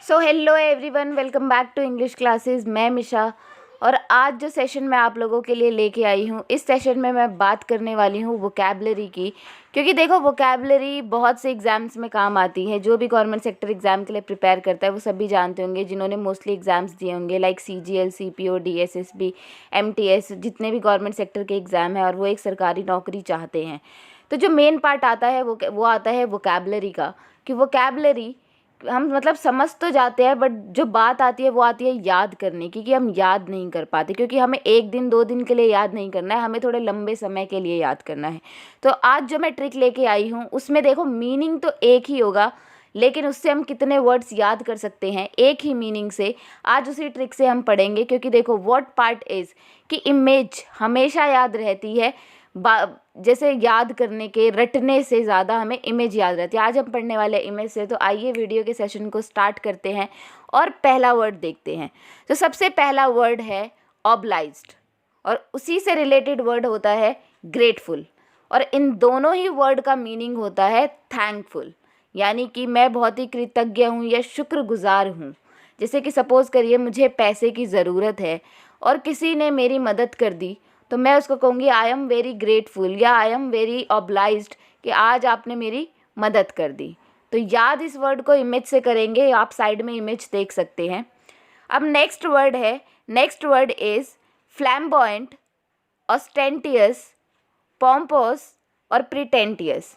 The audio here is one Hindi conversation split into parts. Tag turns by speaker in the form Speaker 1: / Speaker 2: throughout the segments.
Speaker 1: So hello everyone, welcome back to English classes. मैं मिशा और आज जो सेशन मैं आप लोगों के लिए लेके आई हूँ, इस सेशन में मैं बात करने वाली हूँ वोकैबलरी की। क्योंकि देखो, वोकैबलरी बहुत से एग्ज़ाम्स में काम आती है। जो भी गवर्नमेंट सेक्टर एग्ज़ाम के लिए प्रिपेयर करता है वो सभी जानते होंगे, जिन्होंने मोस्टली एग्ज़ाम्स दिए होंगे like CGL, CPO, DSSB, MTS, जितने भी गवर्नमेंट सेक्टर के एग्ज़ाम है और वो एक सरकारी नौकरी चाहते हैं। तो जो मेन पार्ट आता है वो आता है वोकैबलरी का, कि वोकैबलरी हम मतलब समझ तो जाते हैं, बट जो बात आती है वो आती है याद करने की, कि हम याद नहीं कर पाते। क्योंकि हमें एक दिन 2 दिन के लिए याद नहीं करना है, हमें थोड़े लंबे समय के लिए याद करना है। तो आज जो मैं ट्रिक लेके आई हूँ उसमें देखो, मीनिंग तो एक ही होगा, लेकिन उससे हम कितने वर्ड्स याद कर सकते हैं एक ही मीनिंग से, आज उसी ट्रिक से हम पढ़ेंगे। क्योंकि देखो, व्हाट पार्ट इज़ कि इमेज हमेशा याद रहती है। जैसे याद करने के, रटने से ज़्यादा हमें इमेज याद रहती है। आज हम पढ़ने वाले इमेज से, तो आइए वीडियो के सेशन को स्टार्ट करते हैं और पहला वर्ड देखते हैं। तो सबसे पहला वर्ड है ऑब्लाइज्ड, और उसी से रिलेटेड वर्ड होता है ग्रेटफुल। और इन दोनों ही वर्ड का मीनिंग होता है थैंकफुल, यानी कि मैं बहुत ही कृतज्ञ हूँ या शुक्रगुजार हूँ। जैसे कि सपोज़ करिए मुझे पैसे की ज़रूरत है और किसी ने मेरी मदद कर दी, तो मैं उसको कहूँगी आई एम वेरी ग्रेटफुल या आई एम वेरी ऑब्लाइज्ड, कि आज आपने मेरी मदद कर दी। तो याद इस वर्ड को इमेज से करेंगे, आप साइड में इमेज देख सकते हैं। अब नेक्स्ट वर्ड है, नेक्स्ट वर्ड इज़ फ्लैम्बॉयंट, ऑस्टेंटियस, पॉम्पोस और प्रिटेंटियस।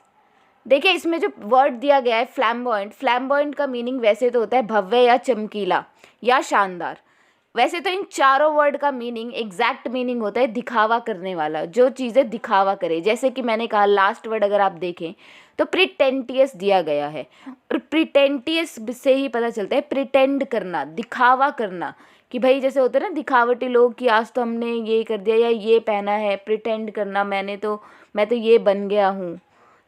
Speaker 1: देखिए, इसमें जो वर्ड दिया गया है फ्लैम्बॉयंट, फ्लैम्बॉयंट का मीनिंग वैसे तो होता है भव्य या चमकीला या शानदार। वैसे तो इन चारों वर्ड का मीनिंग, एग्जैक्ट मीनिंग होता है दिखावा करने वाला, जो चीज़ें दिखावा करे। जैसे कि मैंने कहा, लास्ट वर्ड अगर आप देखें तो प्रिटेंटियस दिया गया है, और प्रिटेंटियस से ही पता चलता है प्रिटेंड करना, दिखावा करना। कि भाई जैसे होते हैं ना दिखावटी लोग, कि आज तो हमने ये कर दिया या ये पहना है, प्रिटेंड करना, मैं तो ये बन गया हूँ,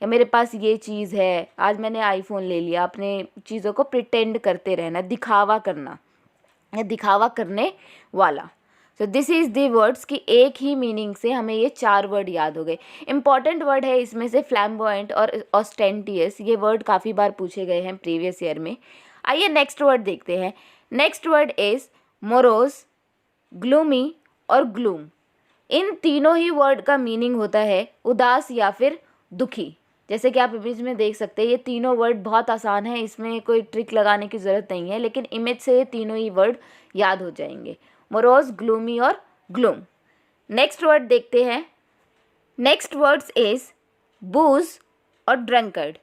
Speaker 1: या मेरे पास ये चीज़ है, आज मैंने आईफोन ले लिया। अपने चीज़ों को प्रिटेंड करते रहना, दिखावा करना या दिखावा करने वाला। So this is the words, कि एक ही मीनिंग से हमें ये 4 वर्ड याद हो गए। इंपॉर्टेंट वर्ड है इसमें से फ्लैम्बॉयंट और ऑस्टेंटियस, ये वर्ड काफ़ी बार पूछे गए हैं प्रीवियस ईयर में। आइए नेक्स्ट वर्ड देखते हैं। Next word is morose, gloomy और ग्लूम। इन तीनों ही वर्ड का मीनिंग होता है उदास या फिर दुखी। जैसे कि आप इमेज में देख सकते हैं, ये तीनों वर्ड बहुत आसान है, इसमें कोई ट्रिक लगाने की ज़रूरत नहीं है, लेकिन इमेज से ये तीनों ही वर्ड याद हो जाएंगे, मोरोज, ग्लूमी और ग्लूम। नेक्स्ट वर्ड देखते हैं। नेक्स्ट वर्ड्स इज़ बूज और ड्रंकर्ड।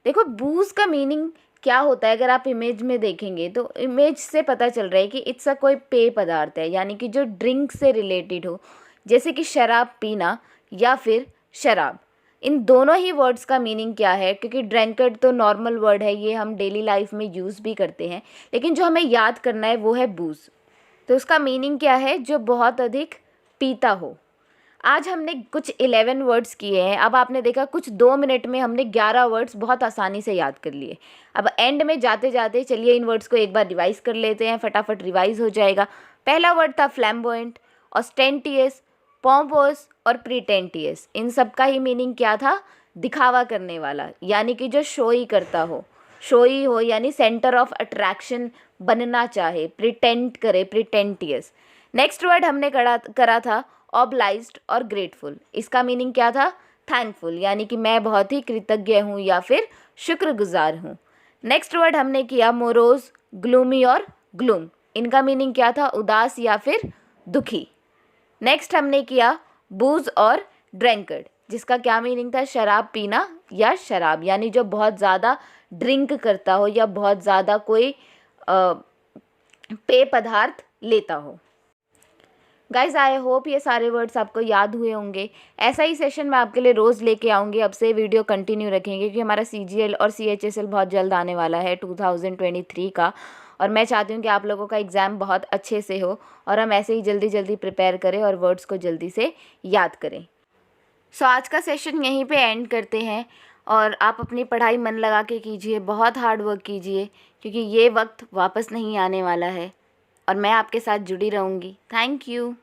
Speaker 1: देखो, बूज का मीनिंग क्या होता है, अगर आप इमेज में देखेंगे तो इमेज से पता चल रहा है कि इट्स अ कोई पेय पदार्थ है, यानी कि जो ड्रिंक से रिलेटेड हो, जैसे कि शराब पीना या फिर शराब। इन दोनों ही वर्ड्स का मीनिंग क्या है, क्योंकि ड्रंकर्ड तो नॉर्मल वर्ड है, ये हम डेली लाइफ में यूज़ भी करते हैं, लेकिन जो हमें याद करना है वो है बूज। तो उसका मीनिंग क्या है, जो बहुत अधिक पीता हो। आज हमने कुछ 11 वर्ड्स किए हैं। अब आपने देखा कुछ 2 मिनट में हमने 11 वर्ड्स बहुत आसानी से याद कर लिए। अब एंड में जाते जाते चलिए इन वर्ड्स को एक बार रिवाइज़ कर लेते हैं, फटाफट रिवाइज़ हो जाएगा। पहला वर्ड था फ्लैम्बॉयंट, ऑस्टेंटियस, पॉम्पोस और प्रिटेंटियस। इन सब का ही मीनिंग क्या था, दिखावा करने वाला, यानी कि जो शोई करता हो, शोई हो, यानी सेंटर ऑफ अट्रैक्शन बनना चाहे, प्रिटेंड करे, प्रिटेंटियस। नेक्स्ट वर्ड हमने करा था ऑब्लाइज्ड और ग्रेटफुल। इसका मीनिंग क्या था, थैंकफुल, यानी कि मैं बहुत ही कृतज्ञ हूँ या फिर शुक्रगुजार हूँ। नेक्स्ट वर्ड हमने किया मोरोज, ग्लूमी और ग्लूम। इनका मीनिंग क्या था, उदास या फिर दुखी। नेक्स्ट हमने किया बूज और ड्रंकर्ड, जिसका क्या मीनिंग था, शराब पीना या शराब, यानी जो बहुत ज़्यादा ड्रिंक करता हो या बहुत ज़्यादा कोई पेय पदार्थ लेता हो। गाइज, आई होप ये सारे वर्ड्स आपको याद हुए होंगे। ऐसा ही सेशन मैं आपके लिए रोज़ लेके आऊँगी। अब से वीडियो कंटिन्यू रखेंगे, क्योंकि हमारा CGL और CHSL बहुत जल्द आने वाला है 2023 का, और मैं चाहती हूँ कि आप लोगों का एग्ज़ाम बहुत अच्छे से हो और हम ऐसे ही जल्दी जल्दी प्रिपेयर करें और वर्ड्स को जल्दी से याद करें। सो आज का सेशन यहीं पे एंड करते हैं, और आप अपनी पढ़ाई मन लगा के कीजिए, बहुत हार्ड वर्क कीजिए, क्योंकि ये वक्त वापस नहीं आने वाला है, और मैं आपके साथ जुड़ी रहूँगी। Thank you.